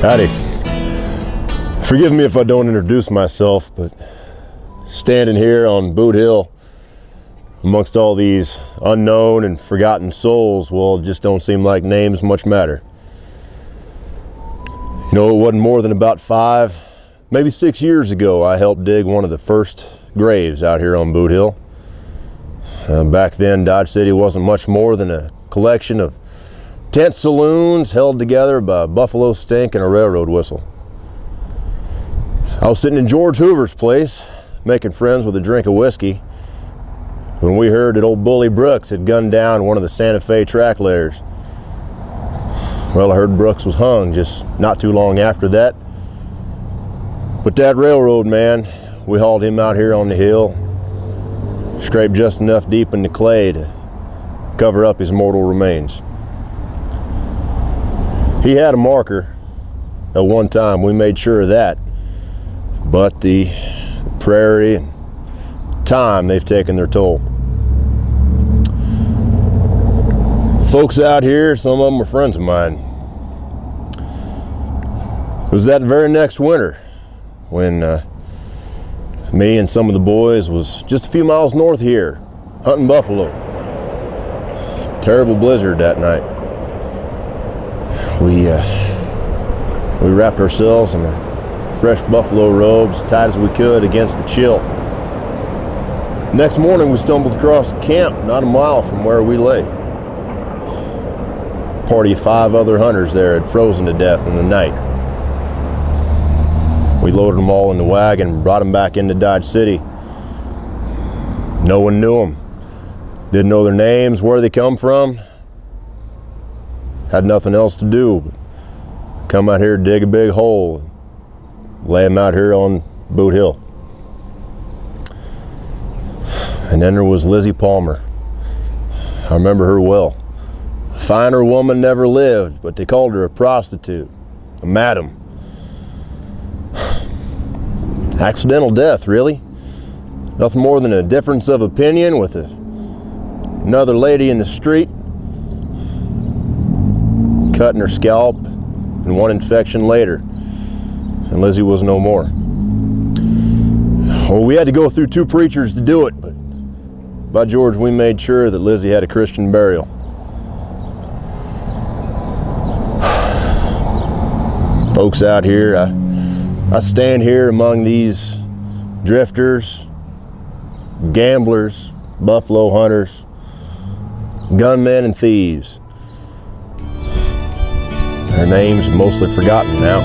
Howdy. Forgive me if I don't introduce myself, but standing here on Boot Hill amongst all these unknown and forgotten souls, well, it just don't seem like names much matter. You know, it wasn't more than about 5, maybe 6 years ago, I helped dig one of the first graves out here on Boot Hill. Back then, Dodge City wasn't much more than a collection of tent saloons held together by a buffalo stink and a railroad whistle. I was sitting in George Hoover's place, making friends with a drink of whiskey, when we heard that old Bully Brooks had gunned down one of the Santa Fe track layers. Well, I heard Brooks was hung just not too long after that. But that railroad man, we hauled him out here on the hill, scraped just enough deep in the clay to cover up his mortal remains. He had a marker at one time, we made sure of that, but the prairie and time, they've taken their toll. Folks out here, some of them were friends of mine. It was that very next winter when me and some of the boys was just a few miles north here, hunting buffalo. Terrible blizzard that night. We wrapped ourselves in our fresh buffalo robes, tight as we could against the chill. Next morning we stumbled across a camp not a mile from where we lay. A party of 5 other hunters there had frozen to death in the night. We loaded them all in the wagon and brought them back into Dodge City. No one knew them. Didn't know their names, where they come from. Had nothing else to do but come out here, dig a big hole, and lay them out here on Boot Hill. And then there was Lizzie Palmer. I remember her well. A finer woman never lived, but they called her a prostitute, a madam. Accidental death, really. Nothing more than a difference of opinion with another lady in the street, cutting her scalp, and one infection later, and Lizzie was no more. Well, we had to go through 2 preachers to do it, but by George, we made sure that Lizzie had a Christian burial. Folks out here, I stand here among these drifters, gamblers, buffalo hunters, gunmen and thieves. Their names are mostly forgotten now.